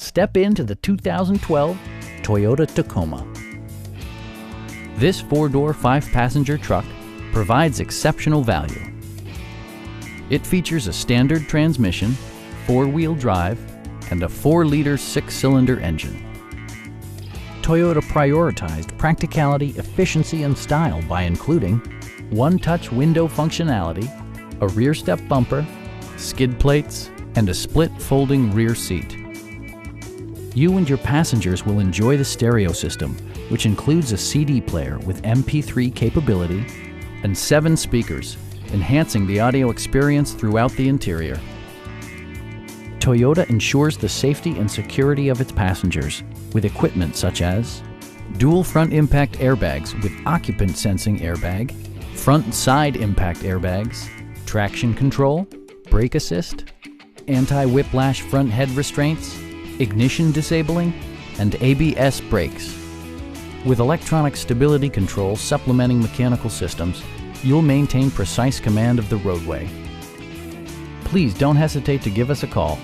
Step into the 2012 Toyota Tacoma. This four-door, five-passenger truck provides exceptional value. It features a standard transmission, four-wheel drive, and a 4-liter six-cylinder engine. Toyota prioritized practicality, efficiency, and style by including one-touch window functionality, a rear step bumper, skid plates, and a split folding rear seat. You and your passengers will enjoy the stereo system, which includes a CD player with MP3 capability and 7 speakers, enhancing the audio experience throughout the interior. Toyota ensures the safety and security of its passengers with equipment such as dual front impact airbags with occupant sensing airbag, front and side impact airbags, traction control, brake assist, anti-whiplash front head restraints, ignition disabling, and ABS brakes. With electronic stability control supplementing mechanical systems, you'll maintain precise command of the roadway. Please don't hesitate to give us a call.